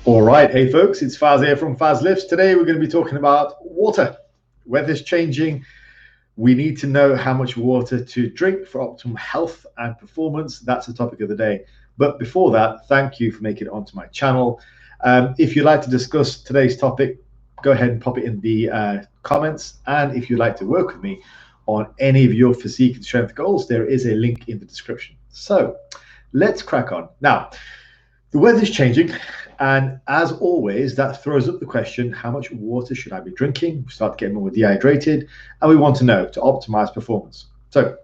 All right, hey folks, it's Faz here from Faz Lifts. Today we're going to be talking about water. Weather's changing. We need to know how much water to drink for optimal health and performance. That's the topic of the day. But before that, thank you for making it onto my channel. If you'd like to discuss today's topic, go ahead and pop it in the comments. And if you'd like to work with me on any of your physique and strength goals, there is a link in the description. So let's crack on. Now, the weather's changing, and as always, that throws up the question, how much water should I be drinking? We start getting more dehydrated, and we want to know to optimize performance. So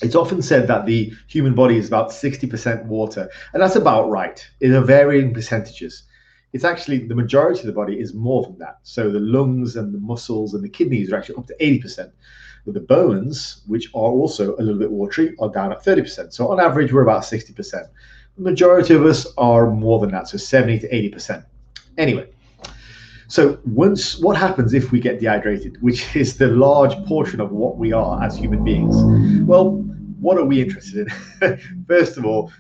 it's often said that the human body is about 60% water, and that's about right. It's a varying percentages. It's actually the majority of the body is more than that. So the lungs and the muscles and the kidneys are actually up to 80%. But the bones, which are also a little bit watery, are down at 30%. So on average, we're about 60%. The majority of us are more than that, so 70 to 80%. Anyway, so what happens if we get dehydrated, which is the large portion of what we are as human beings? Well, what are we interested in? First of all,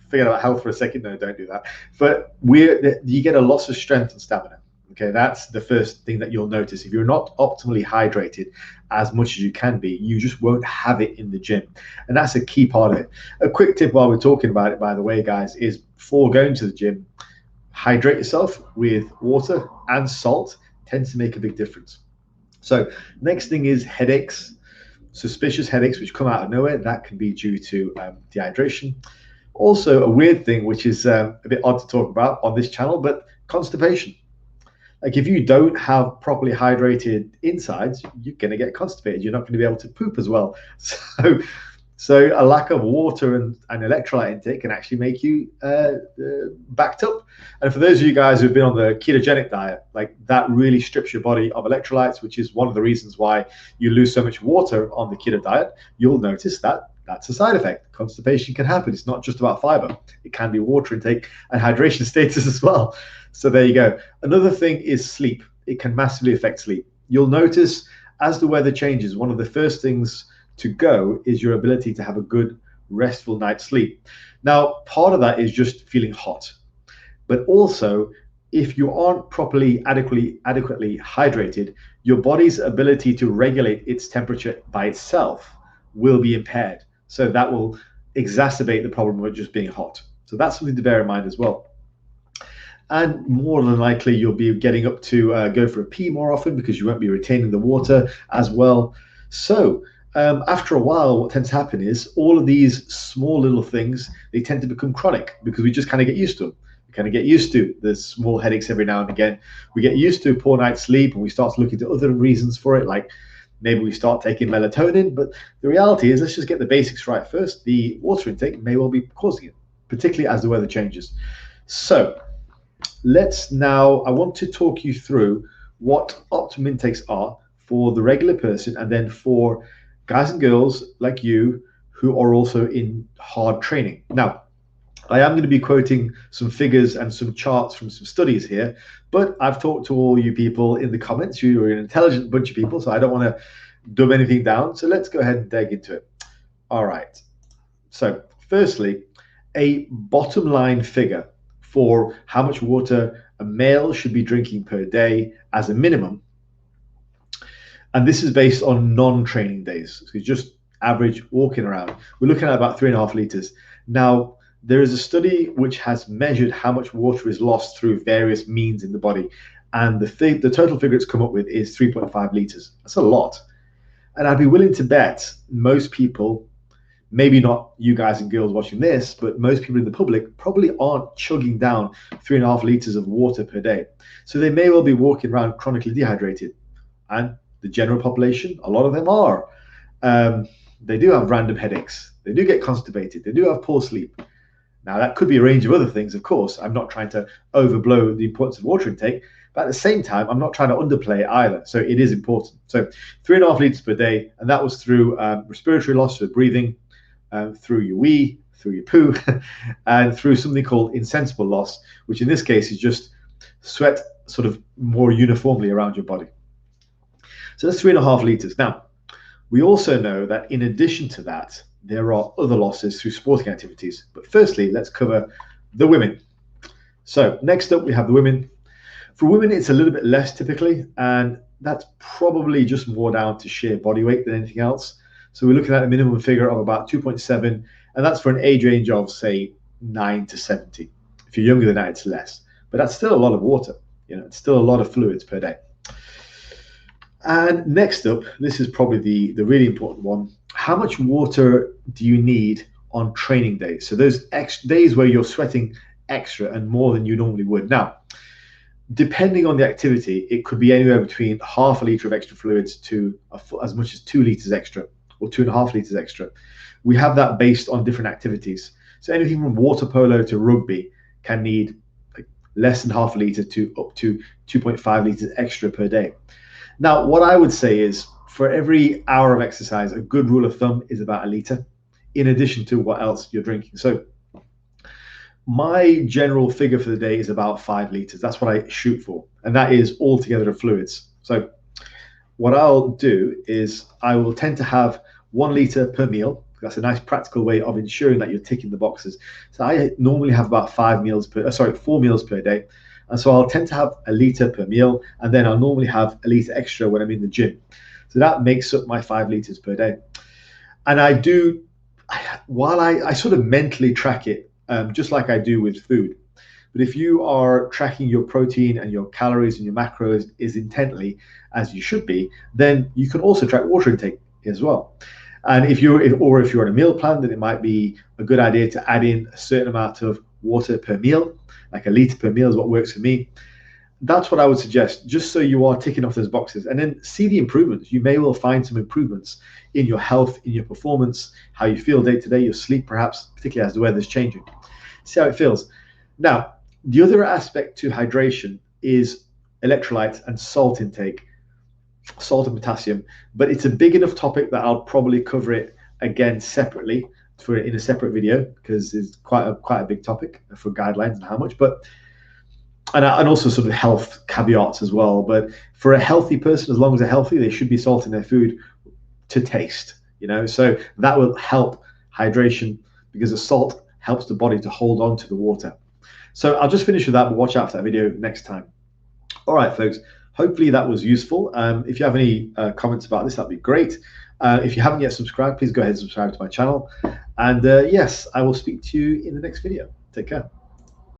forget about health for a second. No, don't do that. But you get a loss of strength and stamina. Okay, that's the first thing that you'll notice. If you're not optimally hydrated as much as you can be, you just won't have it in the gym. And that's a key part of it. A quick tip while we're talking about it, by the way, guys, is before going to the gym, hydrate yourself with water and salt. Tends to make a big difference. So next thing is headaches, suspicious headaches, which come out of nowhere. That can be due to dehydration. Also, a weird thing, which is a bit odd to talk about on this channel, but constipation. Like if you don't have properly hydrated insides, you're going to get constipated. You're not going to be able to poop as well. So a lack of water and electrolyte intake can actually make you backed up. And for those of you guys who've been on the ketogenic diet, like that really strips your body of electrolytes, which is one of the reasons why you lose so much water on the keto diet. You'll notice that that's a side effect. Constipation can happen. It's not just about fiber. It can be water intake and hydration status as well. So there you go. Another thing is sleep. It can massively affect sleep. You'll notice as the weather changes, one of the first things to go is your ability to have a good restful night's sleep. Now, part of that is just feeling hot, but also if you aren't properly adequately hydrated, your body's ability to regulate its temperature by itself will be impaired. So that will exacerbate the problem of just being hot. So that's something to bear in mind as well. And more than likely, you'll be getting up to go for a pee more often because you won't be retaining the water as well. So after a while, what tends to happen is all of these small little things, they tend to become chronic because we just kind of get used to them. We kind of get used to the small headaches every now and again. We get used to poor night's sleep and we start to look into other reasons for it, like maybe we start taking melatonin. But the reality is, let's just get the basics right first. The water intake may well be causing it, particularly as the weather changes. So I want to talk you through what optimum intakes are for the regular person and then for guys and girls like you who are also in hard training. Now, I am going to be quoting some figures and some charts from some studies here, but I've talked to all you people in the comments. You're an intelligent bunch of people, so I don't want to dumb anything down. So let's go ahead and dig into it. All right. So firstly, a bottom line figure for how much water a male should be drinking per day as a minimum. And this is based on non-training days. So just average walking around. We're looking at about 3.5 liters. Now, there is a study which has measured how much water is lost through various means in the body. And the total figure it's come up with is 3.5 liters. That's a lot. And I'd be willing to bet most people, maybe not you guys and girls watching this, but most people in the public probably aren't chugging down 3.5 liters of water per day. So they may well be walking around chronically dehydrated. And the general population, a lot of them are. They do have random headaches. They do get constipated. They do have poor sleep. Now, that could be a range of other things, of course. I'm not trying to overblow the importance of water intake, but at the same time, I'm not trying to underplay it either. So it is important. So 3.5 liters per day, and that was through respiratory loss, so breathing, through your wee, through your poo, and through something called insensible loss, which in this case is just sweat sort of more uniformly around your body. So that's 3.5 liters. Now, we also know that in addition to that, there are other losses through sporting activities. But firstly, let's cover the women. So next up, we have the women. For women, it's a little bit less typically, and that's probably just more down to sheer body weight than anything else. So we're looking at a minimum figure of about 2.7, and that's for an age range of, say, 9 to 70. If you're younger than that, it's less. But that's still a lot of water. You know, it's still a lot of fluids per day. And next up, this is probably the really important one. How much water do you need on training days? So those extra days where you're sweating extra and more than you normally would. Now, depending on the activity, it could be anywhere between half a litre of extra fluids to as much as 2 litres extra or 2.5 litres extra. We have that based on different activities. So anything from water polo to rugby can need less than half a litre to up to 2.5 litres extra per day. Now, what I would say is for every hour of exercise, a good rule of thumb is about a litre, in addition to what else you're drinking. So my general figure for the day is about 5 litres. That's what I shoot for. And that is altogether of fluids. So what I'll do is I will tend to have 1 litre per meal. That's a nice practical way of ensuring that you're ticking the boxes. So I normally have about 4 meals per day. And so I'll tend to have a litre per meal, and then I'll normally have a litre extra when I'm in the gym. So that makes up my 5 litres per day. And I do, while I sort of mentally track it, just like I do with food. But if you are tracking your protein and your calories and your macros as intently as you should be, then you can also track water intake as well. And if you're on a meal plan, then it might be a good idea to add in a certain amount of water per meal, like a litre per meal is what works for me. That's what I would suggest, just so you are ticking off those boxes, and then see the improvements. You may well find some improvements in your health, in your performance, how you feel day to day, your sleep perhaps, particularly as the weather's changing. See how it feels. Now, the other aspect to hydration is electrolytes and salt intake, salt and potassium, but it's a big enough topic that I'll probably cover it again separately in a separate video, because it's quite a big topic for guidelines and how much, and also sort of health caveats as well. But for a healthy person, as long as they're healthy, they should be salt in their food to taste, so that will help hydration, because the salt helps the body to hold on to the water. So I'll just finish with that, but watch out for that video next time. All right, folks, hopefully that was useful. If you have any comments about this, that'd be great. If you haven't yet subscribed, please go ahead and subscribe to my channel. And yes, I will speak to you in the next video. Take care.